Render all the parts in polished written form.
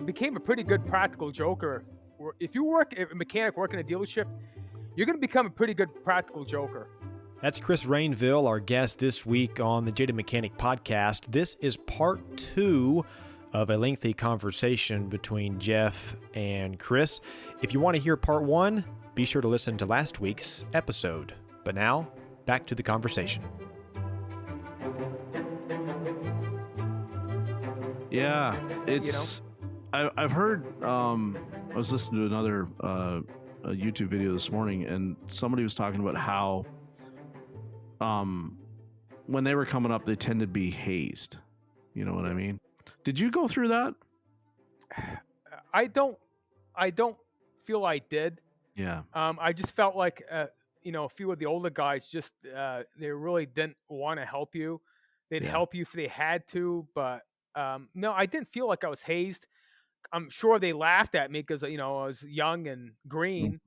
became a pretty good practical joker. If you work a mechanic, work in a dealership, you're going to become a pretty good practical joker. That's Chris Rainville, our guest this week on the Jaded Mechanic podcast. This is part 2 of a lengthy conversation between Jeff and Chris. If you want to hear part 1, be sure to listen to last week's episode. But now, back to the conversation. Yeah, it's. I've heard. I was listening to another a YouTube video this morning, and somebody was talking about how, when they were coming up, they tend to be hazed. You know what I mean? Did you go through that? I don't feel I did. Yeah. I just felt like a few of the older guys just they really didn't want to help you. They'd help you if they had to, but no, I didn't feel like I was hazed. I'm sure they laughed at me because I was young and green,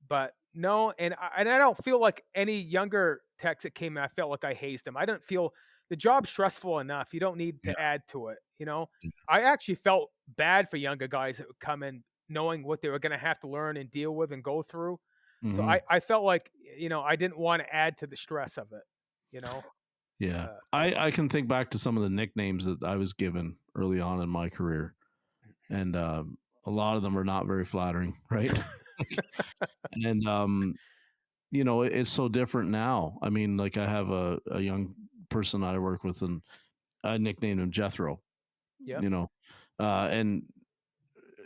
but no, and I don't feel like any younger techs that came in, I felt like I hazed them. I didn't feel the job's stressful enough. You don't need to add to it. I actually felt bad for younger guys that would come in knowing what they were going to have to learn and deal with and go through. Mm-hmm. So I felt like, I didn't want to add to the stress of it, Yeah. I can think back to some of the nicknames that I was given early on in my career. And a lot of them are not very flattering, right? And, it's so different now. I mean, like I have a young person I work with, and I nicknamed him Jethro. Yeah. And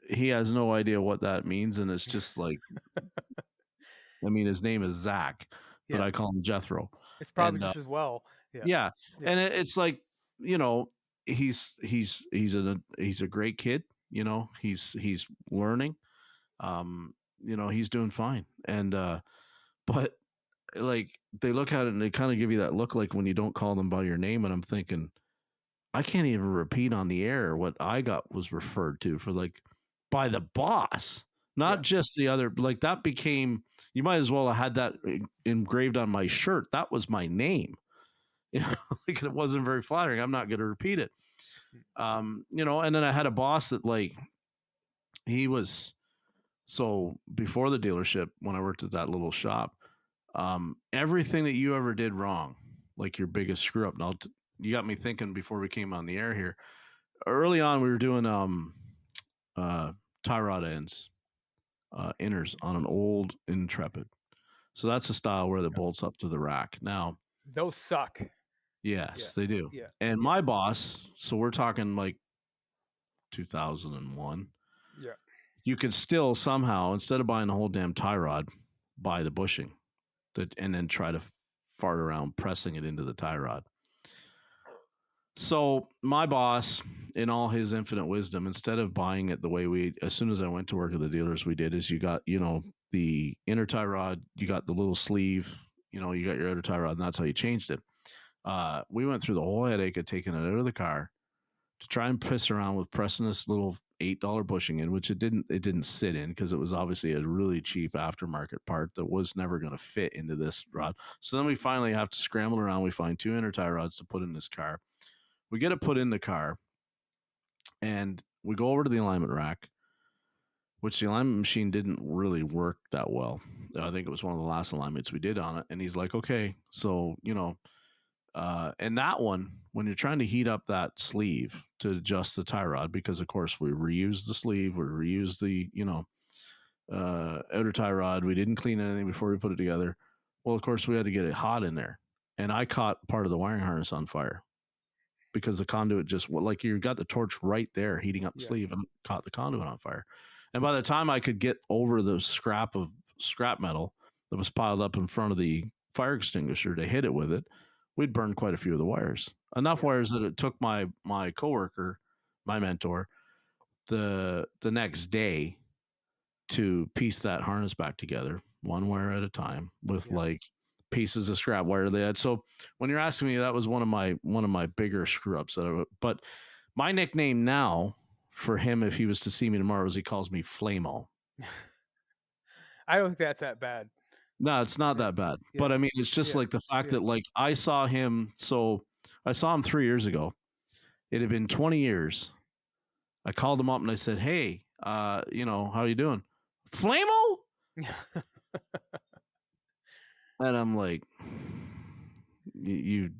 he has no idea what that means. And it's just like, I mean, his name is Zach, but I call him Jethro. It's probably just as well. Yeah. And it's like, he's a great kid. He's learning, he's doing fine. And, but like they look at it and they kind of give you that look like when you don't call them by your name. And I'm thinking, I can't even repeat on the air what I was referred to for, like, by the boss, not just the other, like that became, you might as well have had that engraved on my shirt. That was my name. Like it wasn't very flattering. I'm not going to repeat it. And then I had a boss that, like, he was, so before the dealership, when I worked at that little shop, everything that you ever did wrong, like your biggest screw up. Now you got me thinking before we came on the air here. Early on, we were doing tie rod ends, inners on an old Intrepid. So that's a style where the bolts up to the rack. Now those suck. Yes, they do. Yeah. And my boss, so we're talking like 2001. Yeah. You could still somehow, instead of buying the whole damn tie rod, buy the bushing and then try to fart around pressing it into the tie rod. So my boss, in all his infinite wisdom, instead of buying it the way as soon as I went to work at the dealers, we did is you got, the inner tie rod, you got the little sleeve, you got your outer tie rod, and that's how you changed it. We went through the whole headache of taking it out of the car to try and piss around with pressing this little $8 bushing in, which it didn't sit in because it was obviously a really cheap aftermarket part that was never going to fit into this rod. So then we finally have to scramble around. We find 2 inner tie rods to put in this car. We get it put in the car, and we go over to the alignment rack, which the alignment machine didn't really work that well. I think it was one of the last alignments we did on it. And he's like, okay, so, and that one, when you're trying to heat up that sleeve to adjust the tie rod, because of course we reused the sleeve, we reused the, outer tie rod. We didn't clean anything before we put it together. Well, of course we had to get it hot in there, and I caught part of the wiring harness on fire because the conduit just, like, you got the torch right there heating up the sleeve, and caught the conduit on fire. And by the time I could get over the scrap metal that was piled up in front of the fire extinguisher to hit it with it, we'd burned quite a few of the wires. Enough wires that it took my coworker, my mentor, the next day to piece that harness back together, one wire at a time, with like pieces of scrap wire they had. So when you're asking me, that was one of my bigger screw ups. But my nickname now for him, if he was to see me tomorrow, is he calls me Flamo. I don't think that's that bad. No, it's not that bad. Yeah. But I mean, it's just like the fact that, like, I saw him 3 years ago. It had been 20 years. I called him up and I said, "Hey, you know, how you doing? Flamo?" And I'm like, you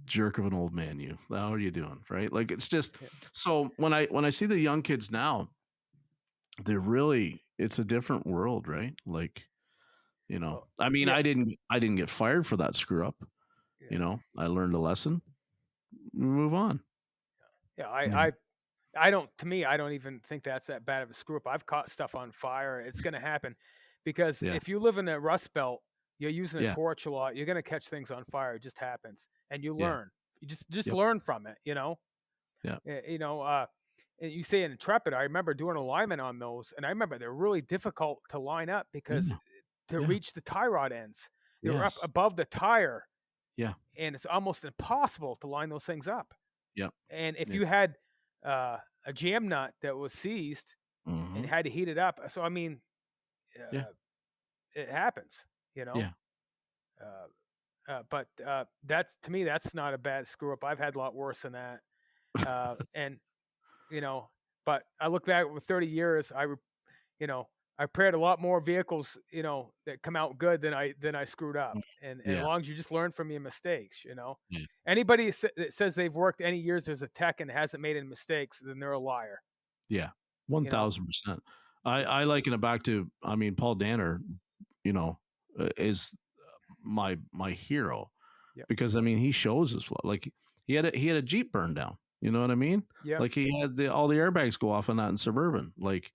jerk of an old man, you. How are you doing? Right? Like it's just Yeah. so when I see the young kids now, it's a different world, right? Like, you know, Well, I mean, yeah, I didn't get fired for that screw up. You yeah, know, I learned a lesson. Move on. yeah. You know? I don't. To me, I don't even think that's that bad of a screw up. I've caught stuff on fire. It's going to happen because Yeah. if you live in a rust belt, you're using a Yeah. torch a lot. You're going to catch things on fire. It just happens, and you Yeah. learn. You just Yep. learn from it. You know. Yeah. You know. And you say an Intrepid. I remember doing alignment on those, and I remember they're really difficult to line up because Yeah. to Yeah. reach the tie rod ends, they were up Yes. above the tire, Yeah. and it's almost impossible to line those things up. Yep. And if Yeah. you had a jam nut that was seized and Mm-hmm. had to heat it up, so I mean, Yeah. it happens, you know. Yeah. But that's to me, that's not a bad screw up. I've had a lot worse than that, and you know. But I look back with 30 years, you know, I repaired a lot more vehicles, you know, that come out good than I screwed up. And as Yeah. long as you just learn from your mistakes, you know, Yeah. anybody that says they've worked any years as a tech and hasn't made any mistakes, then they're a liar. Yeah. You know, 1000%. I liken it back to, I mean, Paul Danner, you know, is my hero yeah, because I mean he shows his flow. Like he had a Jeep burn down. You know what I mean? yeah, Like he had all the airbags go off on that in Suburban. Like,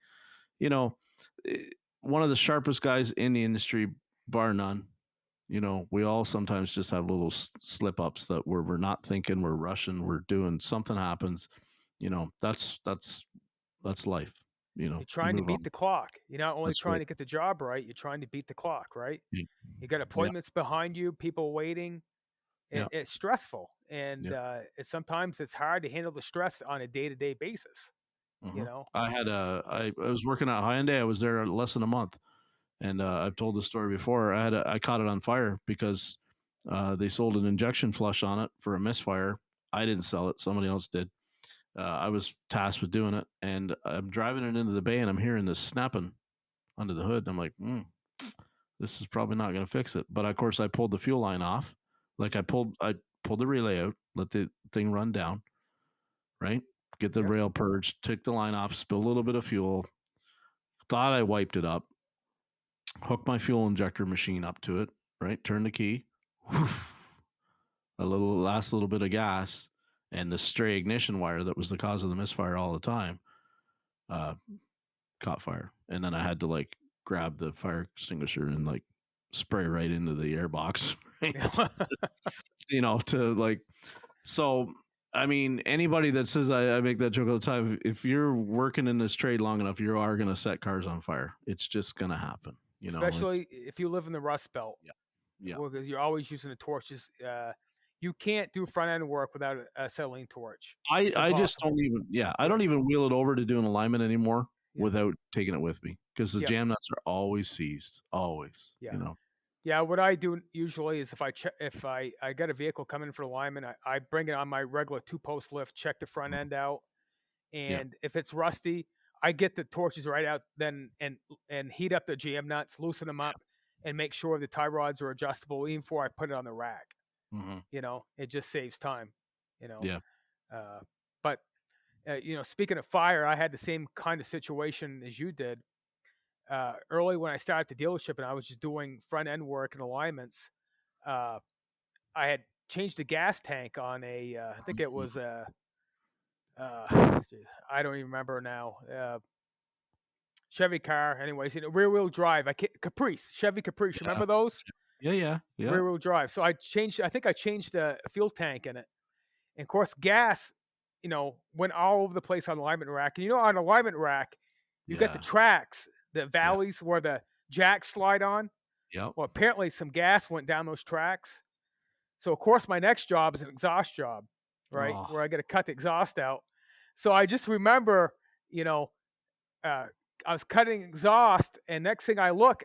you know, eh, one of the sharpest guys in the industry, bar none. You know, we all sometimes just have little slip ups that we're not thinking, we're rushing, we're doing something happens. You know, that's life. You know, you're you trying to move beat on. the clock. You're not only That's trying right. to get the job right, you're trying to beat the clock, right? Yeah, You got yeah, appointments behind you, people waiting. yeah, It's stressful, and yeah. sometimes it's hard to handle the stress on a day to day basis. You Hmm. know, I was working at Hyundai. I was there less than a month, and I've told this story before. I caught it on fire because they sold an injection flush on it for a misfire. I didn't sell it; somebody else did. I was tasked with doing it, and I'm driving it into the bay, and I'm hearing this snapping under the hood. And I'm like, this is probably not going to fix it. But of course, I pulled the fuel line off. Like I pulled the relay out, let the thing run down, right? Get the yeah, rail purged, took the line off, spill a little bit of fuel. Thought I wiped it up. Hooked my fuel injector machine up to it, right? Turn the key. A last little bit of gas, and the stray ignition wire that was the cause of the misfire all the time uh, caught fire. And then I had to like grab the fire extinguisher and like spray right into the airbox, right? You know, to like, so I mean, anybody that says I make that joke all the time, if you're working in this trade long enough, you are going to set cars on fire. It's just going to happen. You know, it's, especially if you live in the Rust Belt, yeah, yeah. because you're always using the torches. You can't do front end work without a acetylene torch. It's I just impossible. don't even, yeah, I Yeah, don't even wheel it over to do an alignment anymore yeah, without taking it with me because the yeah, jam nuts are always seized, always, yeah. you know. Yeah, what I do usually is if I got a vehicle coming for alignment, I bring it on my regular 2-post lift, check the front Mhm. end out, Yeah. and if it's rusty, I get the torches right out then and heat up the jam nuts, loosen them up, and make sure the tie rods are adjustable even before I put it on the rack. Hmm. You know, it just saves time. You know, Yeah. uh, but you know, speaking of fire, I had the same kind of situation as you did. Early when I started the dealership and I was just doing front end work and alignments, uh, I had changed the gas tank on I think it was I don't even remember now. Chevy car, anyways, you know, rear wheel drive. Caprice, Chevy Caprice. Yeah. Remember those Yeah. Yeah. Yeah. rear wheel drive? So I changed. I think I changed the fuel tank in it, and of course, gas. You know, went all over the place on the alignment rack. And you know, on an alignment rack, you got the Yeah. tracks, the Yeah. valleys where the jacks slide on. Yep. Well, apparently some gas went down those tracks. So of course my next job is an exhaust job, right? Oh. Where I got to cut the exhaust out. So I just remember, you know, uh, I was cutting exhaust, and next thing I look,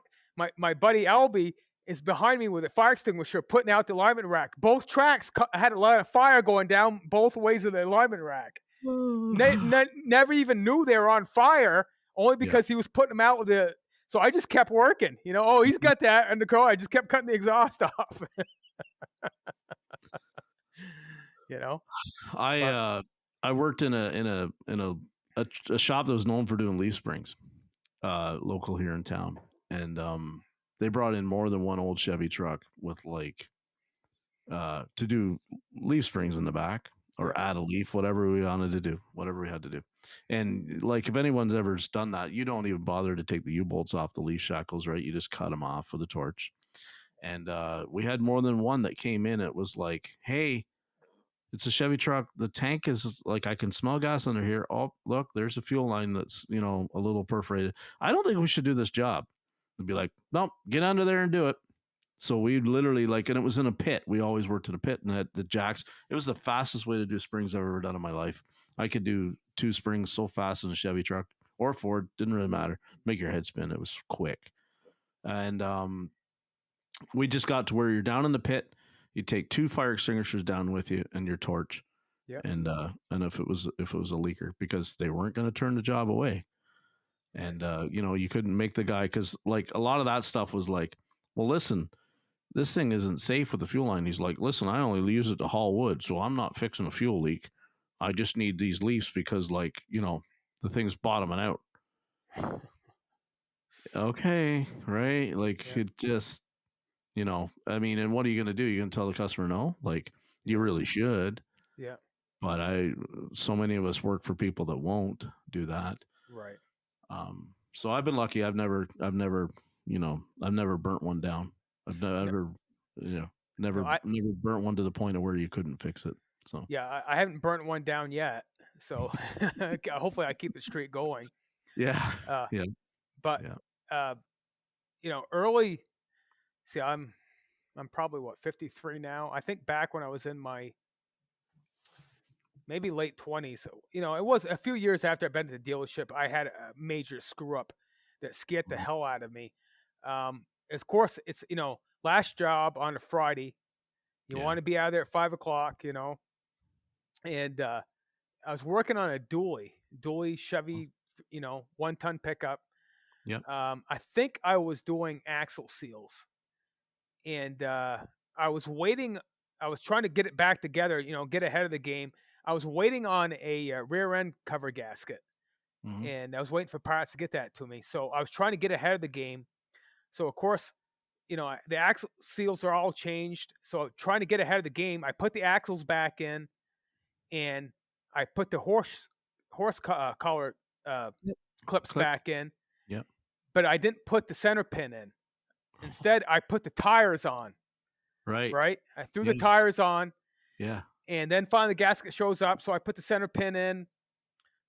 my buddy Albie is behind me with a fire extinguisher putting out the alignment rack. Both tracks had a lot of fire going down both ways of the alignment rack. never even knew they were on fire, only because he was putting them out with the. So I just kept working. Oh, he's got that under control. I just kept cutting the exhaust off. I worked in a shop that was known for doing leaf springs, local here in town, and they brought in more than one old Chevy truck with to do leaf springs in the back or add a leaf, whatever we wanted to do, whatever we had to do. And if anyone's ever done that, you don't even bother to take the U-bolts off the leaf shackles, right? You just cut them off with a torch. And we had more than one that came in. It was like, hey, it's a Chevy truck. The tank is I can smell gas under here. Oh, look, there's a fuel line that's, a little perforated. I don't think we should do this job. They'd be like, nope, get under there and do it. So we literally and it was in a pit. We always worked in a pit, and the jacks. It was the fastest way to do springs I've ever done in my life. I could do 2 springs so fast in a Chevy truck or Ford, didn't really matter. Make your head spin. It was quick, and we just got to where you're down in the pit. You take 2 fire extinguishers down with you and your torch, and if it was a leaker, because they weren't going to turn the job away, and you couldn't make the guy, because a lot of that stuff was well, listen. This thing isn't safe with the fuel line. He's like, listen, I only use it to haul wood, so I'm not fixing a fuel leak. I just need these leaves because, the thing's bottoming out. Okay, right? It just, I mean, and what are you going to do? You're going to tell the customer no? You really should. Yeah. But so many of us work for people that won't do that. Right. So I've been lucky. I've never burnt one down. I've never burnt one to the point of where you couldn't fix it. So yeah, I haven't burnt one down yet. So hopefully I keep the streak going. Yeah. But early. See, I'm probably 53 now. I think back when I was in my maybe late 20s. It was a few years after I'd been to the dealership. I had a major screw up that scared the hell out of me. Of course, it's last job on a Friday. You want to be out of there at 5:00. And I was working on a dually Chevy, 1-ton pickup. Yeah. I think I was doing axle seals, and I was waiting. I was trying to get it back together, get ahead of the game. I was waiting on a rear end cover gasket, and I was waiting for parts to get that to me. So I was trying to get ahead of the game. So of course, the axle seals are all changed. So trying to get ahead of the game, I put the axles back in, and I put the horse collar clips back in. Yeah. But I didn't put the center pin in. Instead, I put the tires on. Right. Right. I threw the tires on. Yeah. And then finally the gasket shows up. So I put the center pin in,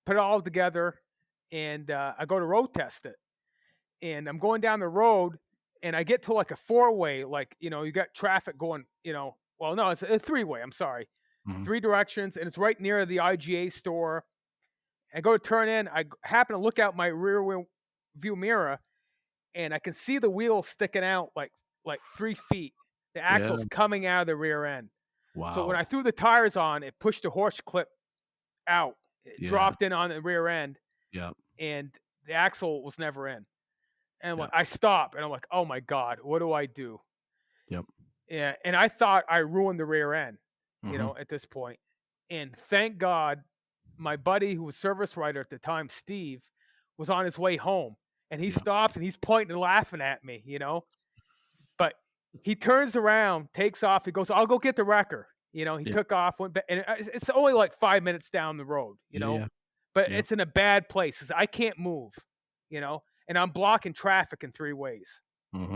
put it all together, and I go to road test it. And I'm going down the road, and I get to a 4-way, you got traffic going, well, no, it's a 3-way. I'm sorry. 3 directions. And it's right near the IGA store. I go to turn in. I happen to look out my rear view mirror, and I can see the wheel sticking out like 3 feet. The axle's coming out of the rear end. Wow. So when I threw the tires on, it pushed the horse clip out. It dropped in on the rear end. Yeah. And the axle was never in. And I stop, and I'm like, oh my God, what do I do? Yep. Yeah. And I thought I ruined the rear end, at this point. And thank God my buddy who was service writer at the time, Steve, was on his way home. And he stops, and he's pointing and laughing at me, But he turns around, takes off. He goes, I'll go get the wrecker. He took off, went back, and it's only 5 minutes down the road, But it's in a bad place. I can't move, and I'm blocking traffic in 3 ways.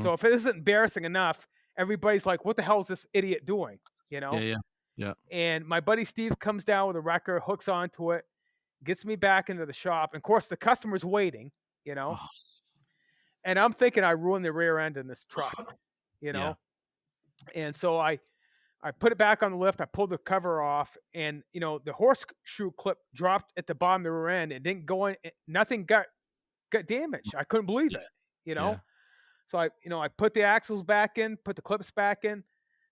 So if it isn't embarrassing enough, everybody's like, what the hell is this idiot doing? Yeah. And my buddy Steve comes down with a wrecker, hooks onto it, gets me back into the shop. And of course, the customer's waiting, and I'm thinking I ruined the rear end in this truck, And so I put it back on the lift. I pulled the cover off, and the horseshoe clip dropped at the bottom of the rear end. It didn't go in. Nothing got damaged. I couldn't believe it. So I put the axles back in, put the clips back in,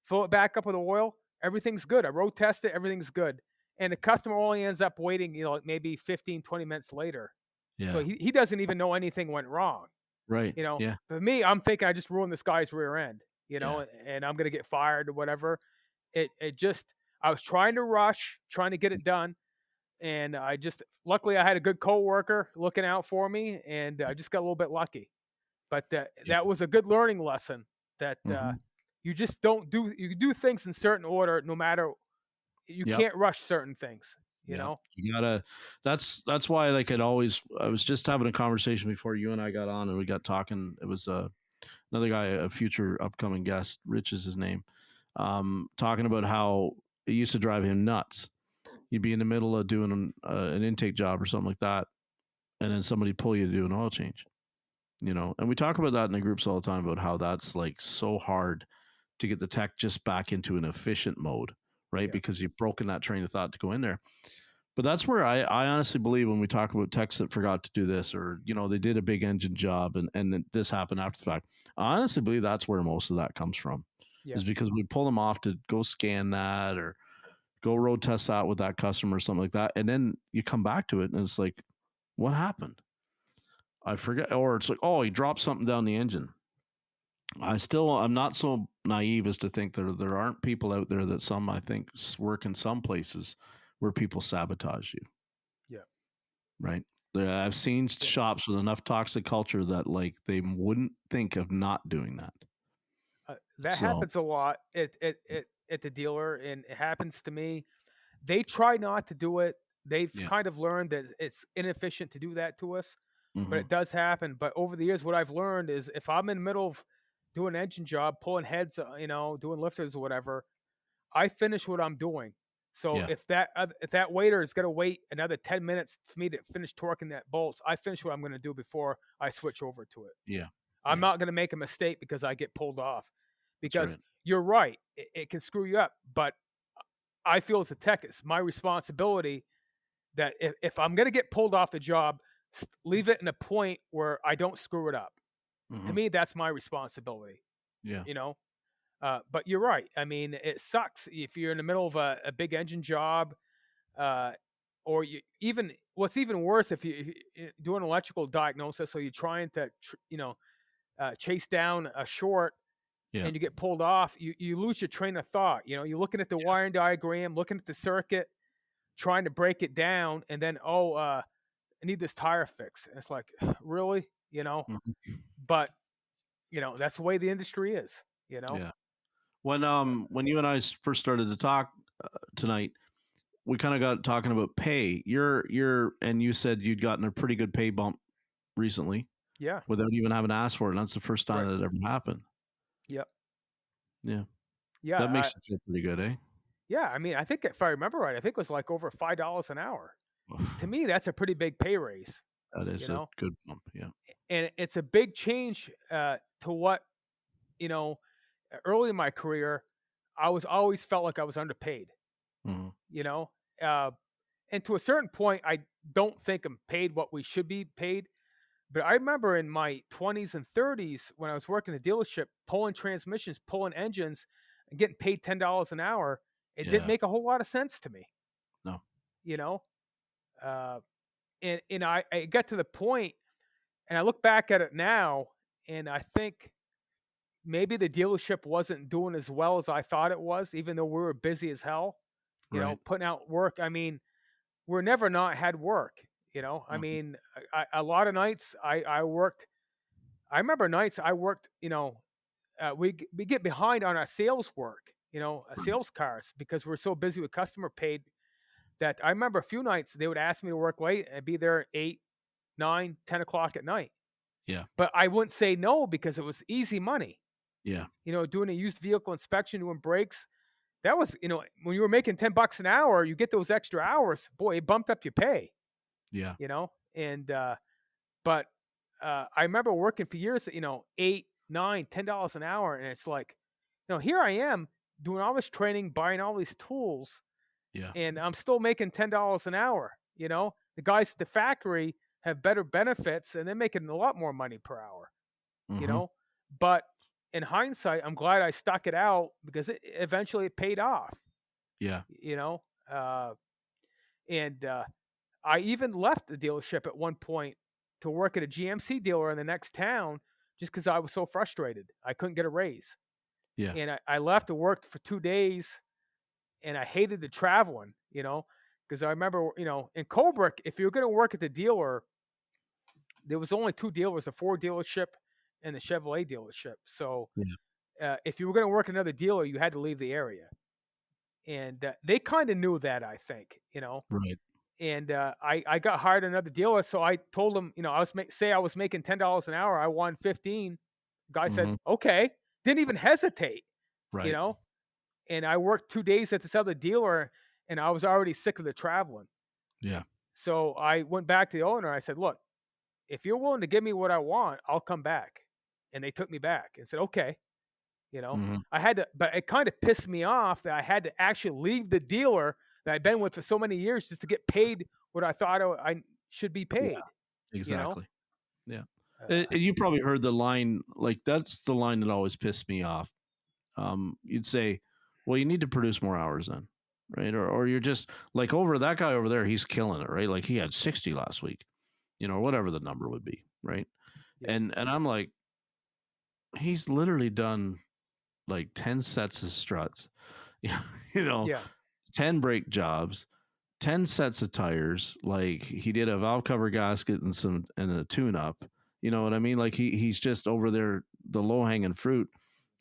fill it back up with oil. Everything's good. I road test it. Everything's good. and the customer only ends up waiting, maybe 15, 20 minutes later. So Yeah. he doesn't even know anything went wrong. Right. Yeah. For me, I'm thinking I just ruined this guy's rear end, Yeah. and I'm gonna get fired or whatever. It just, I was trying to rush, trying to get it done, and luckily I had a good coworker looking out for me, and I just got a little bit lucky. But Yeah. that was a good learning lesson that Mhm. you just don't do you do things in certain order, no matter, you Yep. can't rush certain things. Yeah, you gotta. That's why, like, I was just having a conversation before you and I got on, and we got talking. It was another guy, a future upcoming guest, Rich is his name, talking about how it used to drive him nuts. You'd be in the middle of doing an intake job or something like that, and then somebody pull you to do an oil change. And we talk about that in the groups all the time about how that's like so hard to get the tech just back into an efficient mode, right? Yeah. Because you've broken that train of thought to go in there. But that's where I honestly believe when we talk about techs that forgot to do this, or they did a big engine job and then this happened after the fact. I honestly believe that's where most of that comes from, Yeah. is because we pull them off to go scan that or go road test that with that customer or something like that, and then you come back to it and it's like, what happened? I forget, or it's like, oh, he dropped something down the engine. I'm not so naive as to think there aren't people out there that I think work in some places where people sabotage you. Yeah. Right. I've seen Yeah. shops with enough toxic culture that like they wouldn't think of not doing that. That So happens a lot at the dealer, and it happens to me. They try not to do it. They've yeah. kind of learned that it's inefficient to do that to us, but Hmm. it does happen. But over the years, what I've learned is if I'm in the middle of doing an engine job, pulling heads, doing lifters or whatever, I finish what I'm doing. So Yeah. if that waiter is going to wait another 10 minutes for me to finish torquing that bolts, I finish what I'm going to do before I switch over to it. Yeah. I'm Yeah. not going to make a mistake because I get pulled off. That's Because right. you're right, it can screw you up. But I feel as a tech, it's my responsibility that if I'm going to get pulled off the job, leave it in a point where I don't screw it up. To Hmm. me, that's my responsibility. Yeah. You know, but you're right. I mean, it sucks if you're in the middle of a big engine job, uh, or what's even worse if you do an electrical diagnosis, so you're trying to chase down a short Yeah. and you get pulled off, you lose your train of thought. You're looking at the wiring diagram, looking at the circuit, trying to break it down, and then I need this tire fix. And it's like, really, Hmm. but that's the way the industry is. Yeah. When you and I first started to talk tonight, we kind of got talking about pay. And you said you'd gotten a pretty good pay bump recently Yeah. without even having to ask for it. And that's the first time Right. that it ever happened. Yep. Yeah. Yeah. That makes you feel pretty good, eh? Yeah. I mean, I think if I remember right, I think it was like over $5 an hour. To me, that's a pretty big pay raise. That is You a know, good bump. Yeah. and it's a big change to what you know. Early in my career, I was always felt like I was underpaid. Hmm. You know, uh, and to a certain point, I don't think I'm paid what we should be paid. But I remember in my 20s and 30s when I was working at the dealership, pulling transmissions, pulling engines, and getting paid $10 an hour. It didn't Yeah. make a whole lot of sense to me. No. You know, uh, and I get to the point, and I look back at it now, and I think maybe the dealership wasn't doing as well as I thought it was, even though we were busy as hell. Right. Putting out work. I mean, we're never not had work. I Mhm. mean, a lot of nights I worked. I remember nights I worked. We get behind on our sales work. Right. Sales cars because we're so busy with customer paid that I remember a few nights they would ask me to work late and be there 8, 9, 10 o'clock at night. Yeah. But I wouldn't say no because it was easy money. Yeah. Doing a used vehicle inspection, doing brakes. That was, when you were making $10 an hour, you get those extra hours. Boy, it bumped up your pay. Yeah. And but I remember working for years, $8, $9, $10 an hour, and it's like, here I am doing all this training, buying all these tools, Yeah. and I'm still making $10 an hour. The guys at the factory have better benefits, and they're making a lot more money per hour. Mhm. But in hindsight, I'm glad I stuck it out because eventually it paid off. Yeah. You know, uh, And I even left the dealership at one point to work at a GMC dealer in the next town just because I was so frustrated. I couldn't get a raise. Yeah. And I left and worked for 2 days, and I hated the traveling, because I remember, in Colebrook, if you were going to work at the dealer, there was only two dealers, the Ford dealership and the Chevrolet dealership. So if you were going to work at another dealer, you had to leave the area. And they kind of knew that, I think, Right. And I got hired at another dealer, so I told him, I was making $10 an hour, I wanted 15. Guy said, Mm-hmm. okay, didn't even hesitate, Right. And I worked 2 days at this other dealer, and I was already sick of the traveling. Yeah. So I went back to the owner. I said, look, if you're willing to give me what I want, I'll come back. And they took me back and said, okay. Mm-hmm. I had to, but it kind of pissed me off that I had to actually leave the dealer that I'd been with for so many years just to get paid what I thought I should be paid. Yeah, exactly. Yeah. Uh, You probably heard the line, like, that's the line that always pissed me off. You'd say, well, you need to produce more hours then, right? Or you're just like, over that guy over there, he's killing it, right? Like, he had 60 last week, whatever the number would be, right? Yeah. And I'm like, he's literally done like 10 sets of struts, you know, Yeah. 10 brake jobs, 10 sets of tires. Like, he did a valve cover gasket and a tune up. You know what I mean? Like, he's just over there, the low hanging fruit.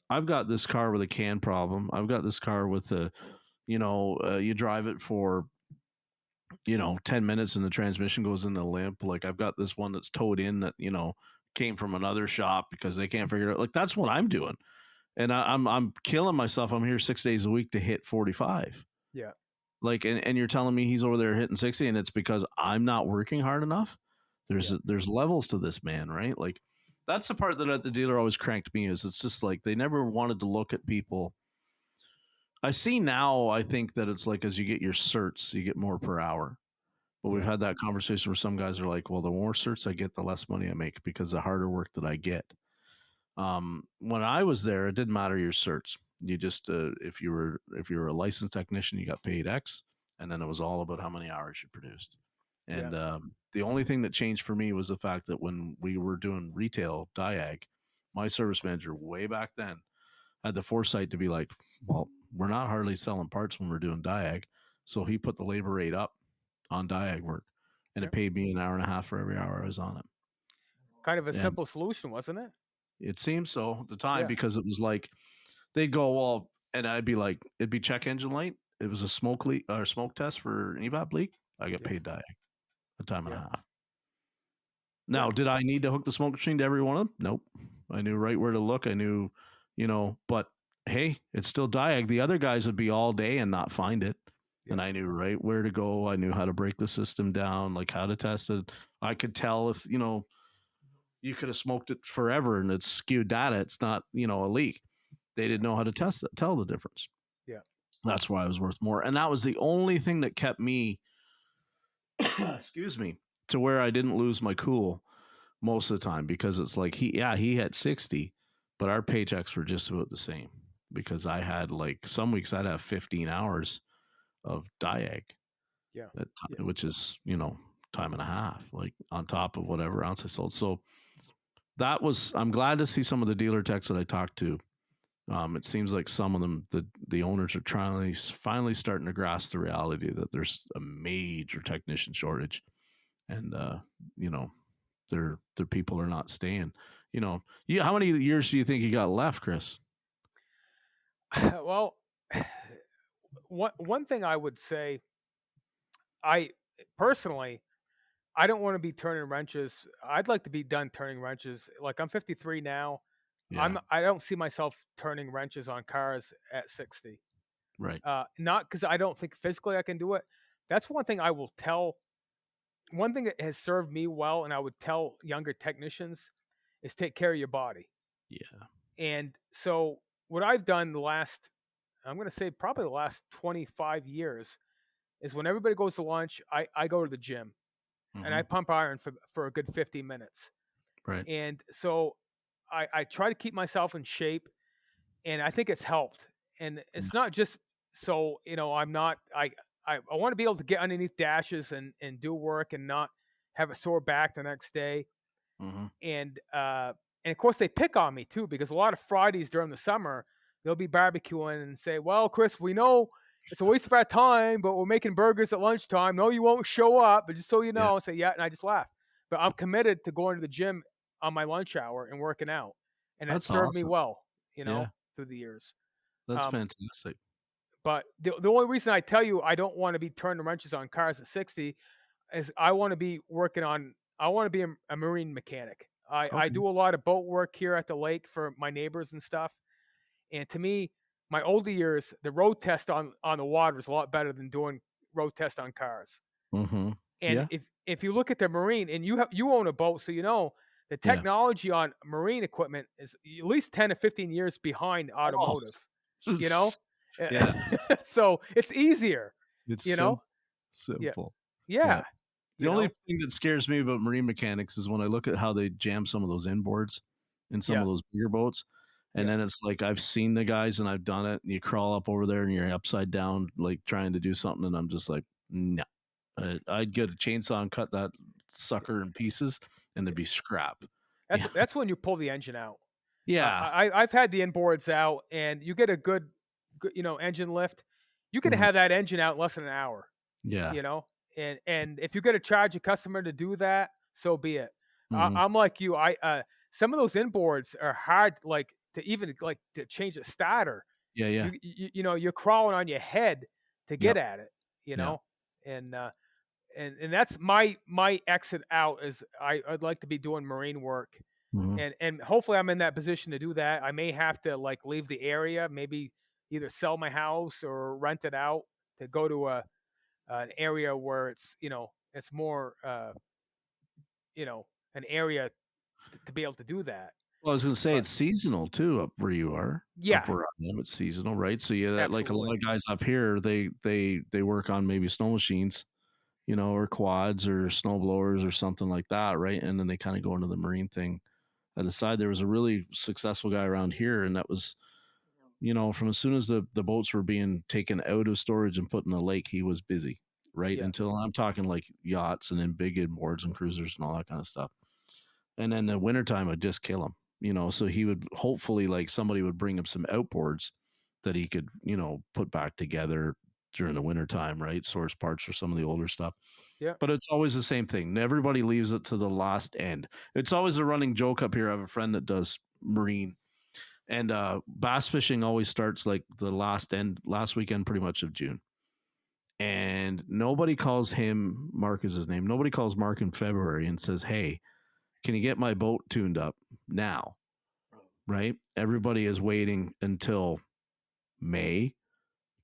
I've got this car with a can problem. I've got this car with you drive it for 10 minutes and the transmission goes in the limp. Like, I've got this one that's towed in that came from another shop because they can't figure it out. Like, that's what I'm doing. And I'm killing myself. I'm here 6 days a week to hit 45. Yeah. Like, and you're telling me he's over there hitting 60, and it's because I'm not working hard enough. There's levels to this, man, right? Like, that's the part that at the dealer always cranked me, is it's just like they never wanted to look at people. I see now, I think that it's like, as you get your certs, you get more per hour. But we've had that conversation where some guys are like, well, the more certs I get, the less money I make because the harder work that I get. When I was there, it didn't matter your certs. You just if you were a licensed technician, you got paid X, and then it was all about how many hours you produced. And the only thing that changed for me was the fact that when we were doing retail diag, my service manager way back then had the foresight to be like, well, we're not hardly selling parts when we're doing diag, so he put the labor rate up on diag work, and it paid me an hour and a half for every hour I was on it. Kind of a simple solution, wasn't it? It seemed so at the time, because it was like they'd go, well, and I'd be like, it'd be check engine light. It was a smoke leak or smoke test for an evap leak. I get paid diag a time and a half. Now, did I need to hook the smoke machine to every one of them? Nope. I knew right where to look. I knew, but hey, it's still diag. The other guys would be all day and not find it. And I knew right where to go. I knew how to break the system down, like how to test it. I could tell if, you could have smoked it forever and it's skewed data. It's not, a leak. They didn't know how to tell the difference. Yeah. That's why I was worth more. And that was the only thing that kept me, excuse me, to where I didn't lose my cool most of the time, because it's like, he had 60, but our paychecks were just about the same, because I had, like, some weeks I'd have 15 hours of diag. Yeah. Which is, time and a half, like, on top of whatever ounce I sold. So I'm glad to see some of the dealer techs that I talked to. It seems like some of them, the owners are finally starting to grasp the reality that there's a major technician shortage, and their people are not staying. How many years do you think you got left, Chris? Well, one thing I would say, I personally, I don't want to be turning wrenches. I'd like to be done turning wrenches. Like, I'm 53 now. Yeah. I don't see myself turning wrenches on cars at 60. Right. Not because I don't think physically I can do it. That's one thing I will tell. One thing that has served me well, and I would tell younger technicians, is take care of your body. Yeah. And so what I've done I'm going to say probably the last 25 years, is when everybody goes to lunch, I go to the gym, and I pump iron for a good 50 minutes. Right. And so I try to keep myself in shape, and I think it's helped. And it's not just so, I'm not, I want to be able to get underneath dashes and do work and not have a sore back the next day. Mhm. And of course they pick on me too, because a lot of Fridays during the summer they'll be barbecuing and say, "Well, Chris, we know it's a waste of our time, but we're making burgers at lunchtime. No, you won't show up, but just so you Yeah. know." I say, "Yeah," and I just laugh. But I'm committed to going to the gym on my lunch hour and working out, and it That's served me awesome. well, Yeah. through the years. That's Um, fantastic. but the only reason I tell you I don't want to be turning wrenches on cars at 60 is I want to be working on. I want to be a marine mechanic. I Okay. do a lot of boat work here at the lake for my neighbors and stuff. And to me, my older years, the road test on the water is a lot better than doing road test on cars. Mhm. And Yeah. if you look at the marine, and you own a boat, so you know the Yeah. technology on marine equipment is at least 10 to 15 years behind Oh. automotive. You know, Yeah. so it's easier. It's You know, yeah, simple. Yeah. yeah. The You only know, thing that scares me about marine mechanics is when I look at how they jam some of those inboards in some yeah, of those bigger boats. And yeah. then it's like I've seen the guys and I've done it. And you crawl up over there and you're upside down, like trying to do something. And I'm just like, no. I'd get a chainsaw and cut that sucker in pieces, and there'd be scrap. Yeah. That's when you pull the engine out. Yeah. I've had the inboards out, and you get a good engine lift. You can Mhm. have that engine out in less than an hour. Yeah. You know, and if you got to charge a customer to do that, so be it. Mhm. I'm like you. I Some of those inboards are hard, like to even like to change a starter. Yeah. Yeah. You're crawling on your head to get Yep. at it. You Yeah. know, and and that's my exit out is I'd like to be doing marine work, Mhm. and hopefully I'm in that position to do that. I may have to like leave the area, maybe either sell my house or rent it out to go to an area where it's more an area to be able to do that. Well, I was gonna say But it's seasonal too up where you are. Up yeah, where I am, it's seasonal, right? So yeah, that like a absolutely. lot of guys up here, they work on maybe snow machines, or quads or snow blowers or something like that, right? And then they kind of go into the marine thing at the side. There was a really successful guy around here, and that was, from as soon as the boats were being taken out of storage and put in the lake, he was busy, right? Yeah, Until I'm talking like yachts and then big inboards and cruisers and all that kind of stuff. And then the wintertime would just kill him, so he would hopefully like somebody would bring him some outboards that he could, put back together during the wintertime, right? Source parts for some of the older stuff. yeah, But it's always the same thing. Everybody leaves it to the last end. It's always a running joke up here. I have a friend that does marine, and bass fishing always starts like the last weekend pretty much of June. And nobody calls him, Mark is his name. Nobody calls Mark in February and says, "Hey, can you get my boat tuned up now?" Right? Everybody is waiting until May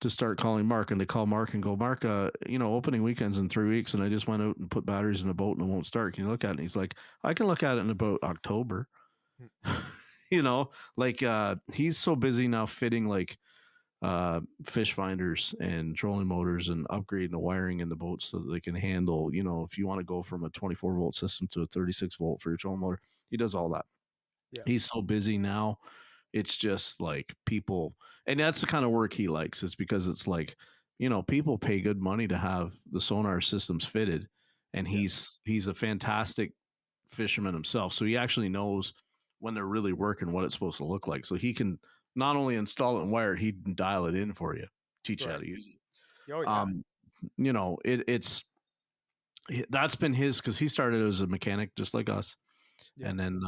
to start calling Mark, and they call Mark and go, "Mark, opening weekends in 3 weeks, and I just went out and put batteries in the boat and it won't start. Can you look at it?" And he's like, "I can look at it in about October." mm, Like he's so busy now fitting like fish finders and trolling motors and upgrading the wiring in the boat so that they can handle, if you want to go from a 24-volt system to a 36-volt for your trolling motor, he does all that. yeah, He's so busy now. It's just like people, and that's the kind of work he likes. It's because it's like, people pay good money to have the sonar systems fitted, and yeah, he's a fantastic fisherman himself. So he actually knows when they're really working what it's supposed to look like. So he can not only install it and wire it, he can dial it in for you, teach you how right. to use it. Oh yeah, Um, it's that's been his, because he started as a mechanic just like us, yeah, and then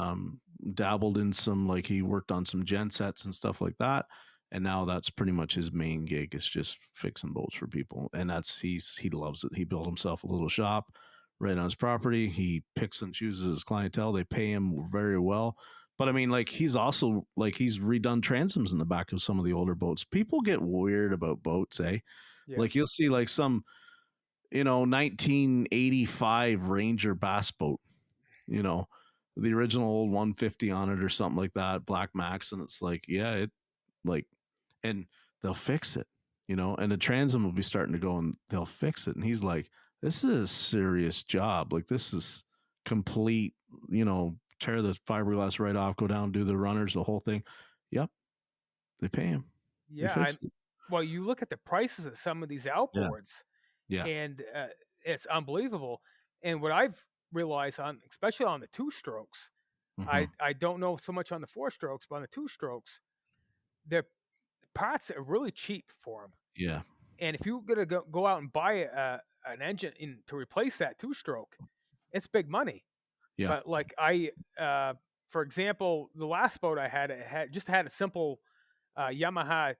dabbled in some, like he worked on some gen sets and stuff like that, and now that's pretty much his main gig, is just fixing boats for people. And he loves it. He built himself a little shop right on his property. He picks and chooses his clientele. They pay him very well. But I mean, like, he's also like, he's redone transoms in the back of some of the older boats. People get weird about boats, eh? yeah, Like, you'll see like some 1985 Ranger bass boat, you know, the original old 150 on it or something like that, Black Max. And it's like, yeah, it like, and they'll fix it, and the transom will be starting to go and they'll fix it. And he's like, this is a serious job. Like, this is complete, tear the fiberglass right off, go down, do the runners, the whole thing. Yep. They pay him. They yeah. fix it. Well, you look at the prices of some of these Yeah. outboards. Yeah. and it's unbelievable. And what I've realized especially on the 2-strokes, Mm-hmm. I don't know so much on the 4-strokes, but on the 2-strokes, the parts are really cheap for them. Yeah. And if you're gonna go out and buy an engine to replace that 2-stroke, it's big money. Yeah. But like for example, the last boat I had, it had a simple Yamaha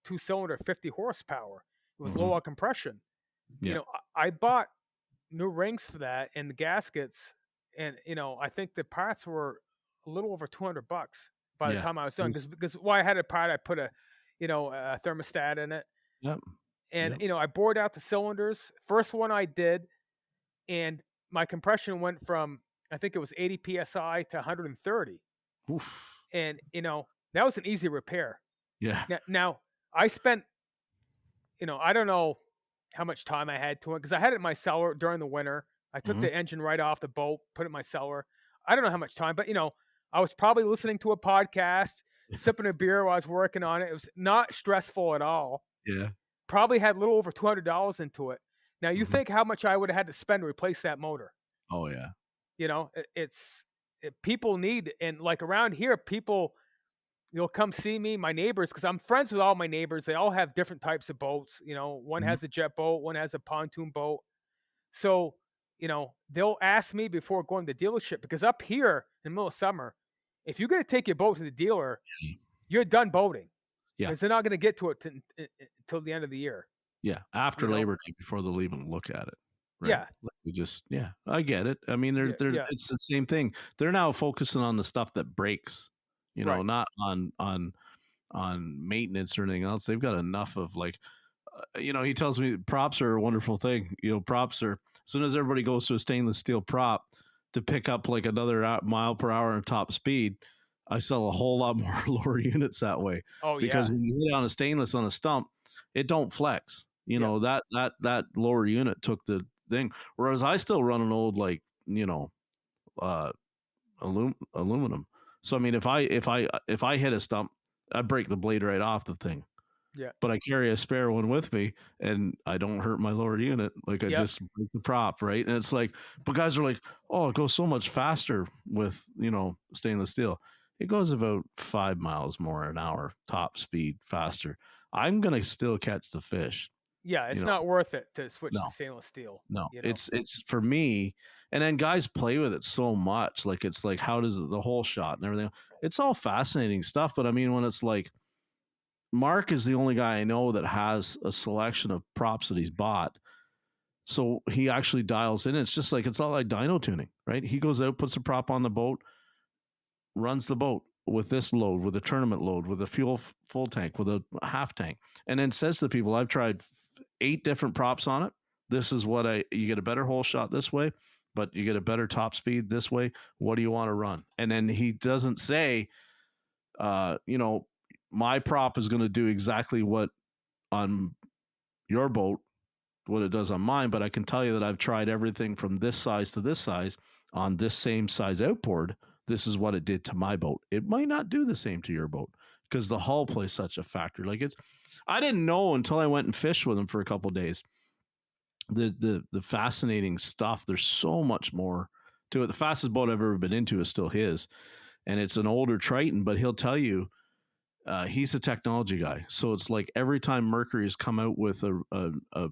2-cylinder 50 horsepower. It was low Mm-hmm. on compression. Yeah. I bought new rings for that and the gaskets, and I think the parts were a little over $200 by the Yeah. time I was done. Because I had a part, I put a thermostat in it, Yep. and Yep. I bored out the cylinders. First one I did, and my compression went from, I think it was 80 psi to 130, Oof. and that was an easy repair. Yeah. Now I spent, I don't know how much time I had to it, because I had it in my cellar during the winter. I took Mm-hmm. the engine right off the boat, put it in my cellar. I don't know how much time, but I was probably listening to a podcast, sipping a beer while I was working on it. It was not stressful at all. Yeah. Probably had a little over $200 into it. Now you Mm-hmm. think how much I would have had to spend to replace that motor. Oh yeah. People need, and like around here, people, you'll come see me, my neighbors, because I'm friends with all my neighbors. They all have different types of boats. One Mm-hmm. has a jet boat, one has a pontoon boat. So, they'll ask me before going to the dealership, because up here in the middle of summer, if you're going to take your boat to the dealer, you're done boating. Yeah. Because they're not going to get to it till the end of the year. Yeah. After Labor Day, before they'll even look at it. Right? Yeah. Like I get it. I mean, it's the same thing. They're now focusing on the stuff that breaks, Right. not on maintenance or anything else. They've got enough of like, he tells me props are a wonderful thing. Props are, as soon as everybody goes to a stainless steel prop to pick up like another mile per hour in top speed, I sell a whole lot more lower units that way. Oh, because yeah. when you hit on a stainless on a stump, it don't flex. That lower unit took the thing. Whereas I still run an old uh, aluminum. So I mean, if I hit a stump, I break the blade right off the thing. Yeah. But I carry a spare one with me, and I don't hurt my lower unit. Like I just break the prop, right? And it's like, but guys are like, oh, it goes so much faster with stainless steel. It goes about 5 miles more an hour top speed faster. I'm gonna still catch the fish. Yeah, it's not worth it to switch No. to stainless steel. No, it's for me. And then guys play with it so much. Like it's like, how does the whole shot and everything? It's all fascinating stuff. But I mean, when it's like, Mark is the only guy I know that has a selection of props that he's bought. So he actually dials in. It's just like, it's all like dyno tuning, right? He goes out, puts a prop on the boat, runs the boat with this load, with a tournament load, with a full tank, with a half tank, and then says to the people, I've tried 8 different props on it. This is what you get a better hole shot this way, but you get a better top speed this way. What do you want to run? And then he doesn't say, my prop is going to do exactly what on your boat, what it does on mine, but I can tell you that I've tried everything from this size to this size on this same size outboard. This is what it did to my boat. It might not do the same to your boat because the hull plays such a factor. Like I didn't know until I went and fished with him for a couple of days. The fascinating stuff. There's so much more to it. The fastest boat I've ever been into is still his, and it's an older Triton, but he'll tell you, he's a technology guy. So it's like every time Mercury has come out with a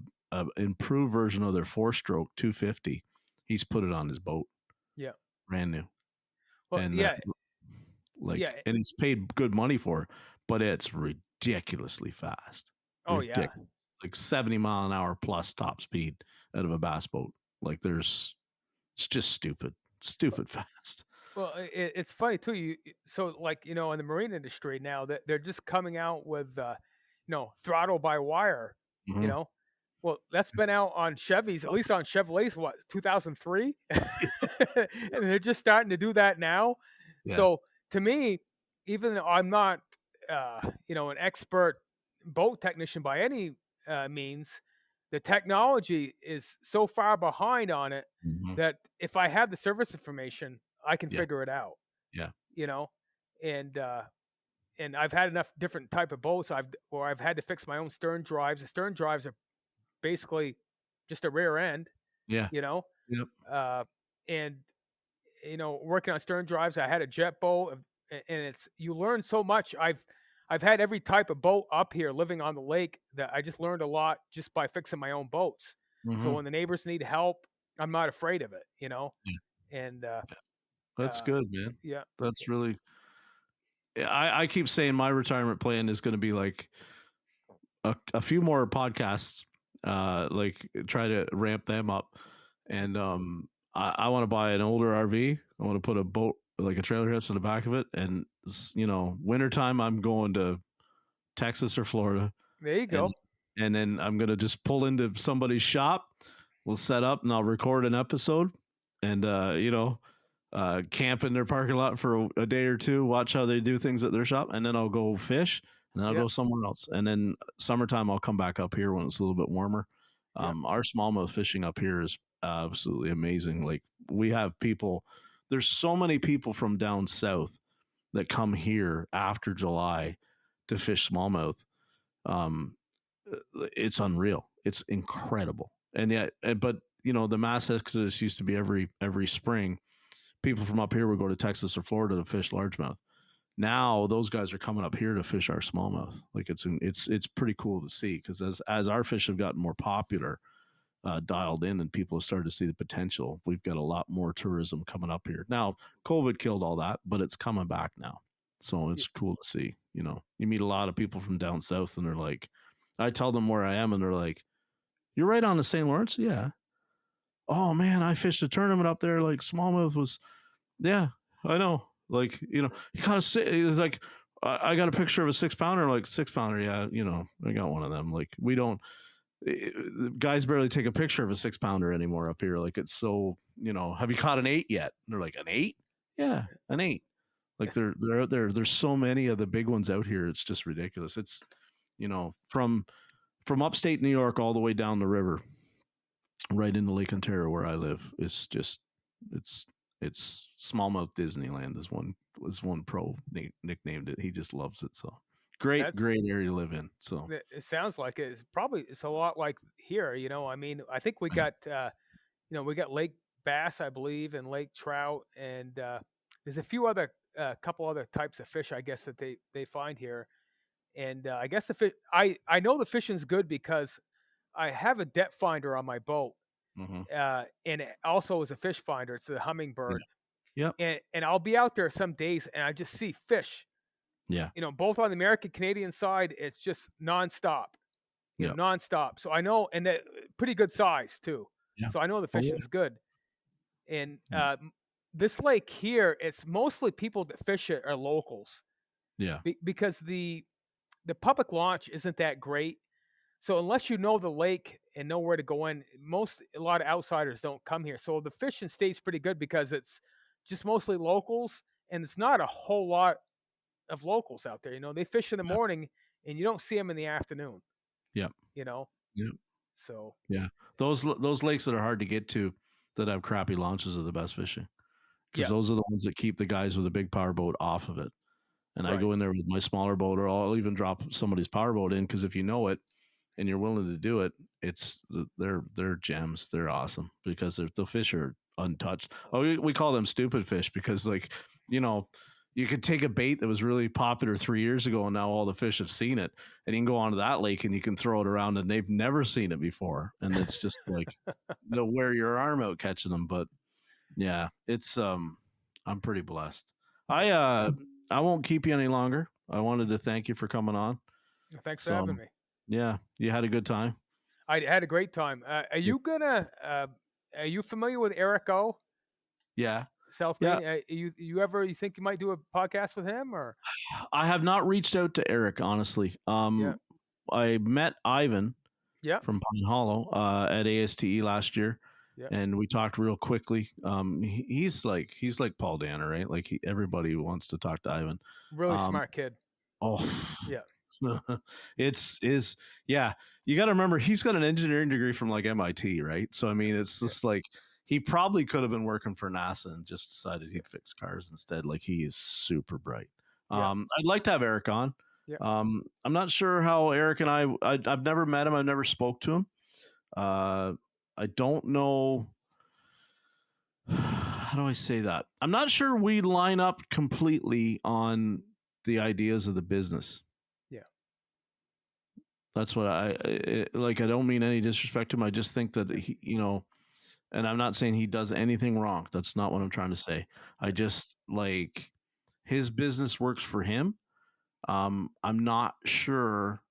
improved version of their 4-stroke 250, he's put it on his boat. Yeah. Brand new. Well, And yeah. and he's paid good money for it, but it's ridiculously fast. Oh, ridiculous. yeah. Like 70 mile an hour plus top speed out of a bass boat. Like it's just stupid fast. Well, it's funny too. So like in the marine industry now, that they're just coming out with throttle by wire. Mm-hmm. Well, that's been out on Chevys, at least on Chevrolets, 2003, and they're just starting to do that now. Yeah. So to me, even though I'm not an expert boat technician by any means, the technology is so far behind on it that if I have the service information, I can figure it out. Yeah. And I've had enough different type of boats I've had to fix my own stern drives. The stern drives are basically just a rear end, Yeah. you know, Yep. and working on stern drives. I had a jet boat, and you learn so much. I've had every type of boat up here, living on the lake, that I just learned a lot just by fixing my own boats. So Mm-hmm. when the neighbors need help, I'm not afraid of it, Yeah. And That's good, man. yeah, That's really. I keep saying my retirement plan is going to be like a few more podcasts, like try to ramp them up. And I want to buy an older RV. I want to put a boat, like a trailer hitch in the back of it. And, wintertime, I'm going to Texas or Florida. there you And, go. and then I'm going to just pull into somebody's shop. We'll set up and I'll record an episode and, camp in their parking lot for a day or two, watch how they do things at their shop. And then I'll go fish. And then I'll Yeah, go somewhere else. And then summertime, I'll come back up here when it's a little bit warmer. yeah, Our smallmouth fishing up here is absolutely amazing. Like we have people, there's so many people from down south that come here after July to fish smallmouth. Um, it's unreal. It's incredible. And yet, but the mass exodus used to be every spring. People from up here would go to Texas or Florida to fish largemouth. Now those guys are coming up here to fish our smallmouth. Like it's pretty cool to see because as our fish have gotten more popular, dialed in, and people have started to see the potential, we've got a lot more tourism coming up here. Now, COVID killed all that, but it's coming back now, so it's cool to see. You meet a lot of people from down south, and they're like, I tell them where I am, and they're like, "You're right on the St. Lawrence, yeah." Oh man, I fished a tournament up there. Like smallmouth was, yeah, I know. Like, you kind of say, it's like, I got a picture of a 6-pounder, like 6-pounder. Yeah. I got one of them. Like we don't, guys barely take a picture of a 6-pounder anymore up here. Like it's so, have you caught an 8 yet? And they're like, an 8? Yeah. An 8. Like they're out there. There's so many of the big ones out here. It's just ridiculous. It's, from upstate New York all the way down the river, right into Lake Ontario where I live. It's just, it's smallmouth Disneyland is one pro nicknamed it. He just loves it. So great that's area to live in. So it sounds like it. It's a lot like here. I mean, I think we got we got lake bass, I believe, and lake trout, and there's a few other couple other types of fish, I guess, that they find here. And I guess the fish, I know the fishing's good because I have a depth finder on my boat, mm-hmm. and it also is a fish finder. It's a hummingbird. Yeah. And I'll be out there some days and I just see fish. Yeah. Both on the American Canadian side, it's just nonstop. Nonstop. So I know, and that pretty good size too. Yeah. So I know the fishing's good. And this lake here, it's mostly people that fish it are locals. Yeah. Because the public launch isn't that great. So unless you know the lake and know where to go in, a lot of outsiders don't come here. So the fishing stays pretty good because it's just mostly locals, and it's not a whole lot of locals out there. They fish in the morning, and you don't see them in the afternoon. Yep. Yep. So yeah, those lakes that are hard to get to, that have crappy launches, are the best fishing, because those are the ones that keep the guys with a big power boat off of it. And I go in there with my smaller boat, or I'll even drop somebody's power boat in, because if you know it and you're willing to do it, they're gems. They're awesome because the fish are untouched. Oh, we call them stupid fish because, like, you could take a bait that was really popular 3 years ago, and now all the fish have seen it, and you can go onto that lake and you can throw it around, and they've never seen it before, and it's just like wear your arm out catching them. But yeah, it's I'm pretty blessed. I won't keep you any longer. I wanted to thank you for coming on. Thanks for having me. Yeah, you had a good time. I had a great time. Are you familiar with Eric O? Yeah. South Maine. You think you might do a podcast with him? Or I have not reached out to Eric, honestly. I met Ivan from Pine Hollow at ASTE last year. And we talked real quickly. He's like Paul Danner, right? Like everybody wants to talk to Ivan. Really smart kid. Oh yeah. You got to remember, he's got an engineering degree from like MIT, right? So I mean, it's just like he probably could have been working for NASA and just decided he'd fix cars instead. Like, he is super bright. I'd like to have Eric on. I'm not sure how Eric and I've never met him. I've never spoke to him. I don't know. How do I say that? I'm not sure we line up completely on the ideas of the business. Yeah. That's what I like. I don't mean any disrespect to him. I just think that he, and I'm not saying he does anything wrong. That's not what I'm trying to say. I just like his business works for him. I'm not sure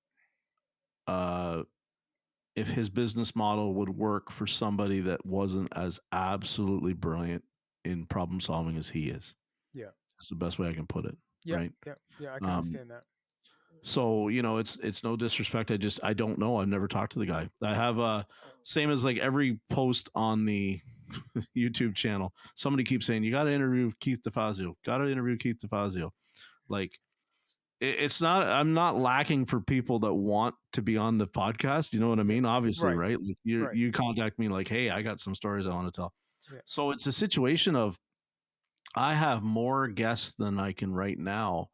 if his business model would work for somebody that wasn't as absolutely brilliant in problem solving as he is. Yeah. That's the best way I can put it. Yeah. Right. Yeah. I can understand that. So, it's no disrespect. I don't know. I've never talked to the guy. I have same as like every post on the YouTube channel. Somebody keeps saying, you got to interview Keith DeFazio. Got to interview Keith DeFazio. Like, it's not, I'm not lacking for people that want to be on the podcast. You know what I mean? Obviously, right? Like you contact me like, hey, I got some stories I want to tell. Yeah. So it's a situation of I have more guests than I can right now.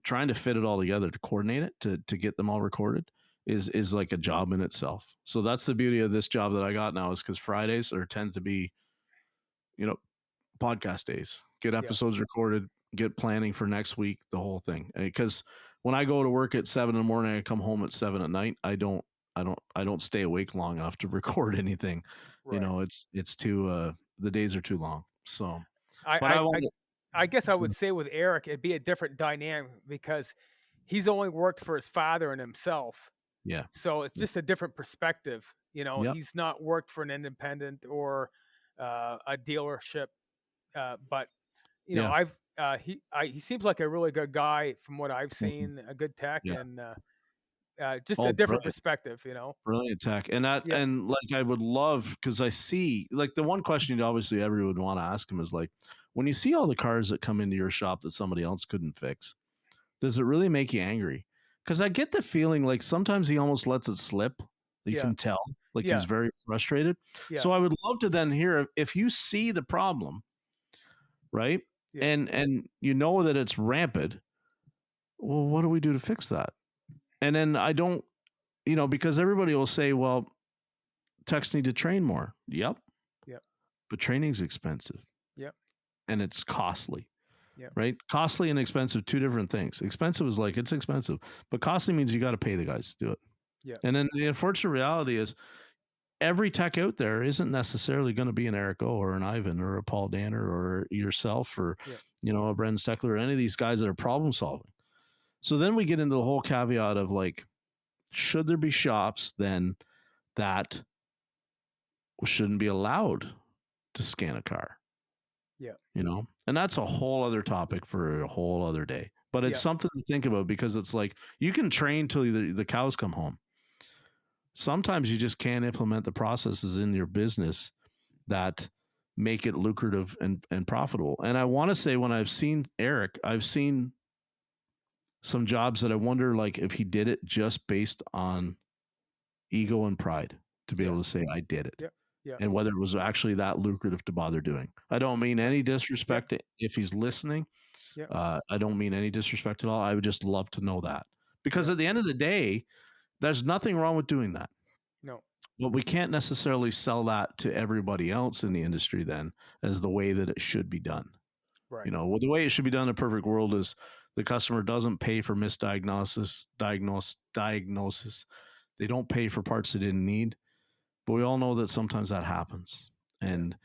Trying to fit it all together to coordinate it to get them all recorded is like a job in itself. So that's the beauty of this job that I got now, is because Fridays tend to be, podcast days. Get episodes recorded, get planning for next week, the whole thing. Because when I go to work at 7 in the morning, I come home at 7 at night. I don't stay awake long enough to record anything. Right. It's too the days are too long. So, I guess I would say with Eric, it'd be a different dynamic because he's only worked for his father and himself. Yeah. So it's just a different perspective. Yep. He's not worked for an independent or a dealership. But he seems like a really good guy from what I've seen, a good tech, and just a different perspective. Brilliant tech, and and like I would love, because I see like the one question obviously everyone would want to ask him is like, when you see all the cars that come into your shop that somebody else couldn't fix, does it really make you angry? Because I get the feeling like sometimes he almost lets it slip. You can tell like he's very frustrated. Yeah. So I would love to then hear if you see the problem, right? Yeah. And you know that it's rampant. Well, what do we do to fix that? And then I don't, because everybody will say, well, techs need to train more. Yep. But training's expensive. Yep. And it's costly. Yep. Right? Costly and expensive, two different things. Expensive is like, it's expensive, but costly means you got to pay the guys to do it. Yeah. And then the unfortunate reality is every tech out there isn't necessarily going to be an Eric O or an Ivan or a Paul Danner or yourself or, a Brendan Steckler or any of these guys that are problem solving. So then we get into the whole caveat of like, should there be shops then that shouldn't be allowed to scan a car? Yeah. And that's a whole other topic for a whole other day. But it's something to think about, because it's like you can train till the cows come home. Sometimes you just can't implement the processes in your business that make it lucrative and profitable. And I want to say, when I've seen Eric, I've seen some jobs that I wonder like if he did it just based on ego and pride to be able to say, I did it. And whether it was actually that lucrative to bother doing. I don't mean any disrespect if he's listening. I don't mean any disrespect at all. I would just love to know that, because at the end of the day, there's nothing wrong with doing that. No. But we can't necessarily sell that to everybody else in the industry then as the way that it should be done. Right. Well, the way it should be done in a perfect world is the customer doesn't pay for misdiagnosis, diagnosis. They don't pay for parts they didn't need. But we all know that sometimes that happens, and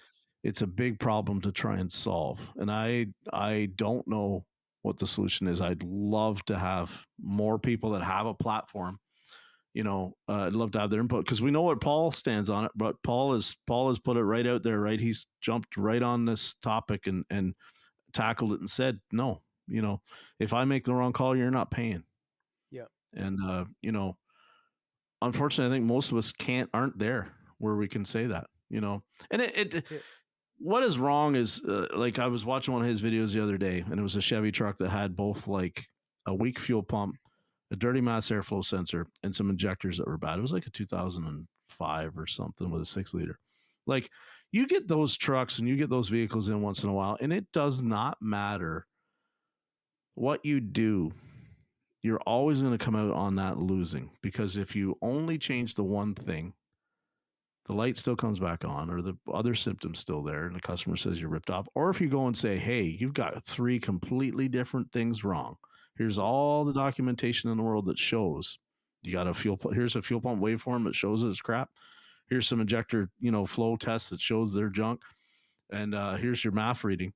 it's a big problem to try and solve. And I don't know what the solution is. I'd love to have more people that have a platform. I'd love to have their input, because we know what Paul stands on it, but Paul has put it right out there, right? He's jumped right on this topic and tackled it and said, no, if I make the wrong call, you're not paying. Yeah. And, unfortunately, I think most of us aren't there where we can say that, and what is wrong is like I was watching one of his videos the other day, and it was a Chevy truck that had both like a weak fuel pump, a dirty mass airflow sensor, and some injectors that were bad. It was like a 2005 or something with a 6-liter. Like, you get those trucks and you get those vehicles in once in a while, and it does not matter what you do. You're always going to come out on that losing, because if you only change the one thing, the light still comes back on, or the other symptoms still there, and the customer says you're ripped off, or if you go and say, hey, you've got 3 completely different things wrong. Here's all the documentation in the world that shows you got a here's a fuel pump waveform that shows it's crap. Here's some injector, flow tests that shows they're junk. And here's your MAF reading.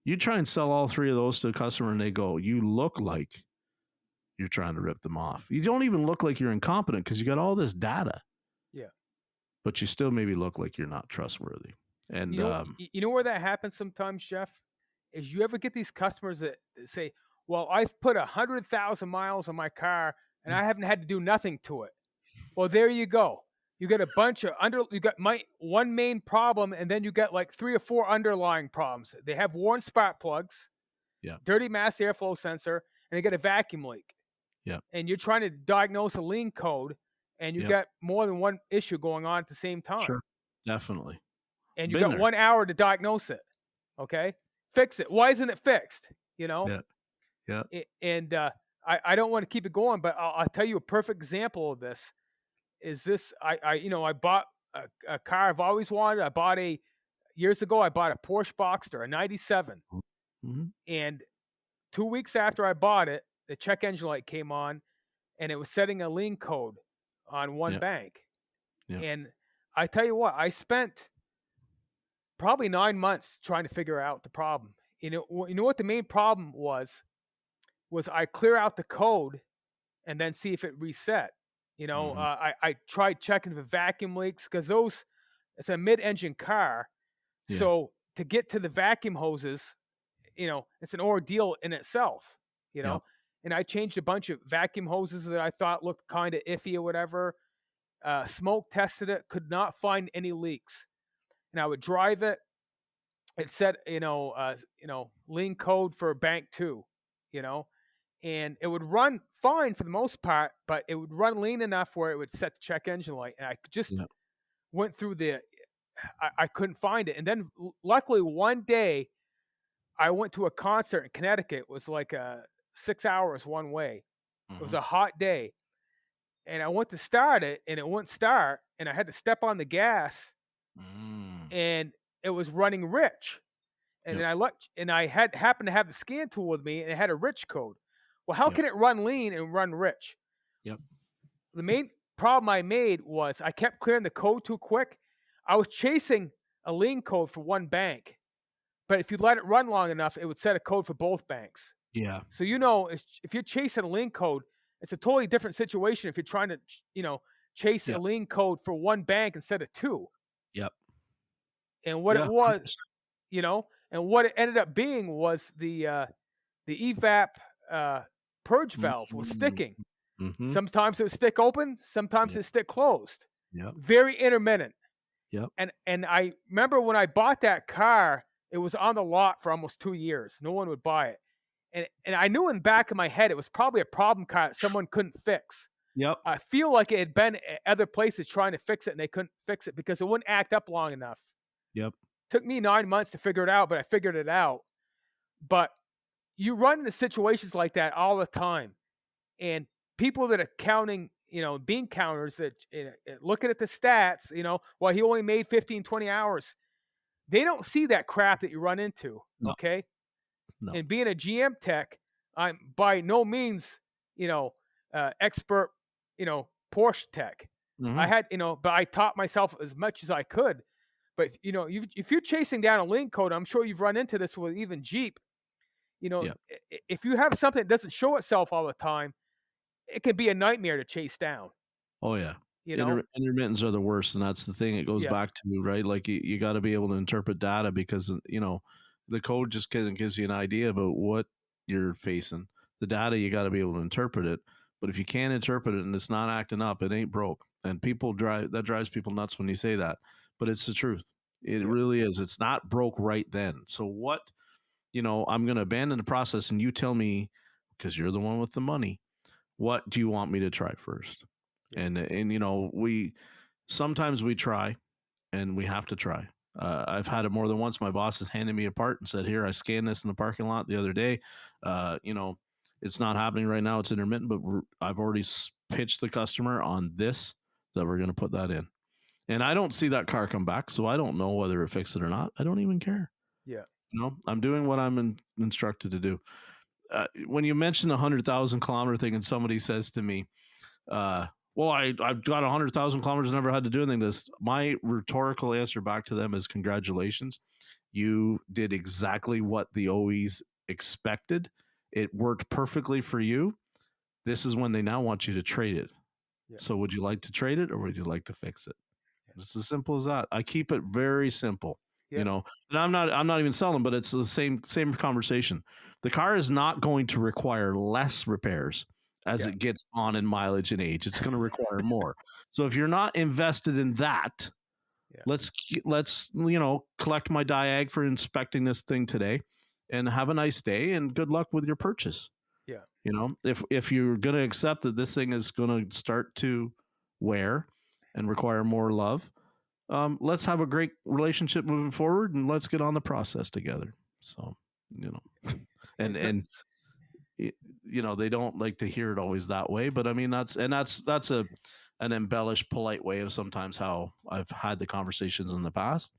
You try and sell all 3 of those to a customer and they go, you look like you're trying to rip them off. You don't even look like you're incompetent because you got all this data. Yeah. But you still maybe look like you're not trustworthy. And you know where that happens sometimes, Jeff? Is you ever get these customers that say, well, I've put 100,000 miles on my car and I haven't had to do nothing to it. Well, there you go. You get a bunch of you got one main problem, and then you get like 3 or 4 underlying problems. They have worn spark plugs, dirty mass airflow sensor, and they get a vacuum leak. Yeah. And you're trying to diagnose a lean code, and you got more than one issue going on at the same time. Sure. Definitely. And you got 1 hour to diagnose it. Okay? Fix it. Why isn't it fixed? Yeah. And I don't want to keep it going, but I'll tell you a perfect example of this. Is this I bought a car I've always wanted. Years ago I bought a Porsche Boxster, a 97. Mm-hmm. And 2 weeks after I bought it, the check engine light came on and it was setting a lien code on one bank. And I tell you what, I spent probably 9 months trying to figure out the problem. You know what the main problem was I clear out the code and then see if it reset. I tried checking for vacuum leaks because it's a mid-engine car. Yeah. So to get to the vacuum hoses, it's an ordeal in itself, and I changed a bunch of vacuum hoses that I thought looked kind of iffy or whatever. Smoke tested it, could not find any leaks. And I would drive it. It said, lien code for bank 2, and it would run fine for the most part, but it would run lean enough where it would set the check engine light. And I just went through I couldn't find it. And then luckily one day I went to a concert in Connecticut. It was like 6 hours one way. Mm-hmm. It was a hot day. And I went to start it and it wouldn't start. And I had to step on the gas and it was running rich. And then I looked and I happened to have the scan tool with me and it had a rich code. Well, how can it run lean and run rich? Yep. The main problem I made was I kept clearing the code too quick. I was chasing a lean code for one bank, but if you let it run long enough, it would set a code for both banks. Yeah. So if you're chasing a lean code, it's a totally different situation if you're trying to chase a lean code for one bank instead of 2. Yep. And what it was, and what it ended up being was the evap purge valve was sticking. Mm-hmm. Sometimes it would stick open, sometimes it stick closed. Yep. Very intermittent. Yep. And I remember when I bought that car, it was on the lot for almost 2 years. No one would buy it. And I knew in the back of my head it was probably a problem car that someone couldn't fix. Yep. I feel like it had been at other places trying to fix it and they couldn't fix it because it wouldn't act up long enough. Yep. Took me 9 months to figure it out, but I figured it out. But you run into situations like that all the time. And people that are counting, bean counters that looking at the stats, he only made 15, 20 hours. They don't see that crap that you run into. No. Okay. No. And being a GM tech, I'm by no means, expert, Porsche tech. Mm-hmm. I had, but I taught myself as much as I could. But, if you're chasing down a link code, I'm sure you've run into this with even Jeep. If you have something that doesn't show itself all the time, it can be a nightmare to chase down. Oh, yeah. Intermittents are the worst. And that's the thing. It goes back to, right? Like you got to be able to interpret data because, the code just gives you an idea about what you're facing. The data, you got to be able to interpret it. But if you can't interpret it and it's not acting up, it ain't broke. And that drives people nuts when you say that. But it's the truth. It really is. It's not broke right then. So what, I'm going to abandon the process and you tell me, because you're the one with the money, what do you want me to try first? And sometimes we try and we have to try. I've had it more than once. My boss has handed me a part and said, here, I scanned this in the parking lot the other day. It's not happening right now. It's intermittent, but I've already pitched the customer on this, that we're going to put that in. And I don't see that car come back, so I don't know whether it fixed it or not. I don't even care. Yeah. I'm doing what I'm instructed to do. When you mention the 100,000 kilometer thing, and somebody says to me, well, I've got 100,000 kilometers, never had to do anything. My rhetorical answer back to them is congratulations. You did exactly what the OEs expected. It worked perfectly for you. This is when they now want you to trade it. Yeah. So would you like to trade it or would you like to fix it? It's as simple as that. I keep it very simple, and I'm not even selling, but it's the same conversation. The car is not going to require less repairs as it gets on in mileage and age. It's going to require more. So if you're not invested in that, let's collect my diag for inspecting this thing today, and have a nice day and good luck with your purchase. Yeah. If you're going to accept that this thing is going to start to wear and require more love, let's have a great relationship moving forward, and let's get on the process together. So, and they don't like to hear it always that way, but I mean, that's an embellished, polite way of sometimes how I've had the conversations in the past,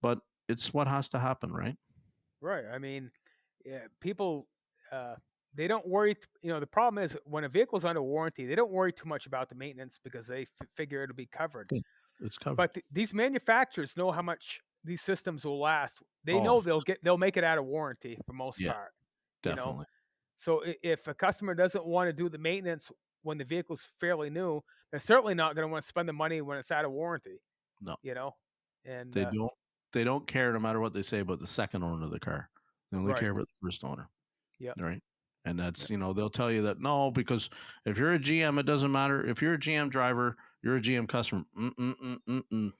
but it's what has to happen, right? Right. I mean, people, they don't worry. The problem is when a vehicle's under warranty, they don't worry too much about the maintenance because they figure it'll be covered. It's covered. But these manufacturers know how much these systems will last. They know they'll make it out of warranty for most part. Definitely. So if a customer doesn't want to do the maintenance when the vehicle's fairly new, they're certainly not going to want to spend the money when it's out of warranty. No. And they don't care no matter what they say about the second owner of the car. They only care about the first owner. Yeah. Right. And that's, they'll tell you that, no, because if you're a GM, it doesn't matter. If you're a GM driver, you're a GM customer.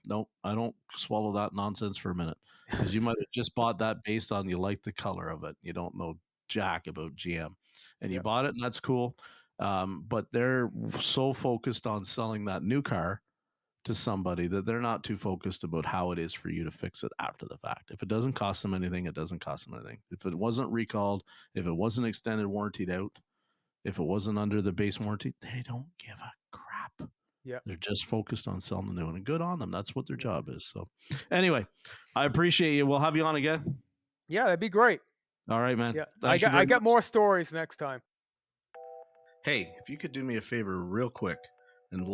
Nope, I don't swallow that nonsense for a minute, because you might have just bought that based on you like the color of it. You don't know jack about GM, and you bought it, and that's cool. But they're so focused on selling that new car to somebody that they're not too focused about how it is for you to fix it after the fact. If it doesn't cost them anything, it doesn't cost them anything. If it wasn't recalled, if it wasn't extended warrantied out, if it wasn't under the base warranty, they don't give a crap. Yeah. They're just focused on selling the new one, and good on them. That's what their job is. So anyway, I appreciate you. We'll have you on again. Yeah, that'd be great. All right, man. Yeah. I got more stories next time. Hey, if you could do me a favor real quick and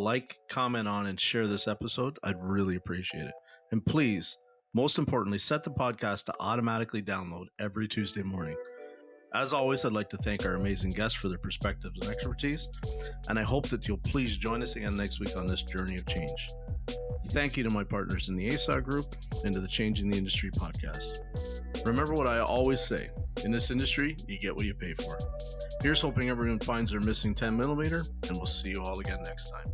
comment on, and share this episode, I'd really appreciate it. And please, most importantly, set the podcast to automatically download every Tuesday morning. As always, I'd like to thank our amazing guests for their perspectives and expertise, and I hope that you'll please join us again next week on this journey of change. Thank you to my partners in the ASA group and to the Changing the Industry podcast. Remember what I always say, in this industry, you get what you pay for. Here's hoping everyone finds their missing 10 millimeter, and we'll see you all again next time.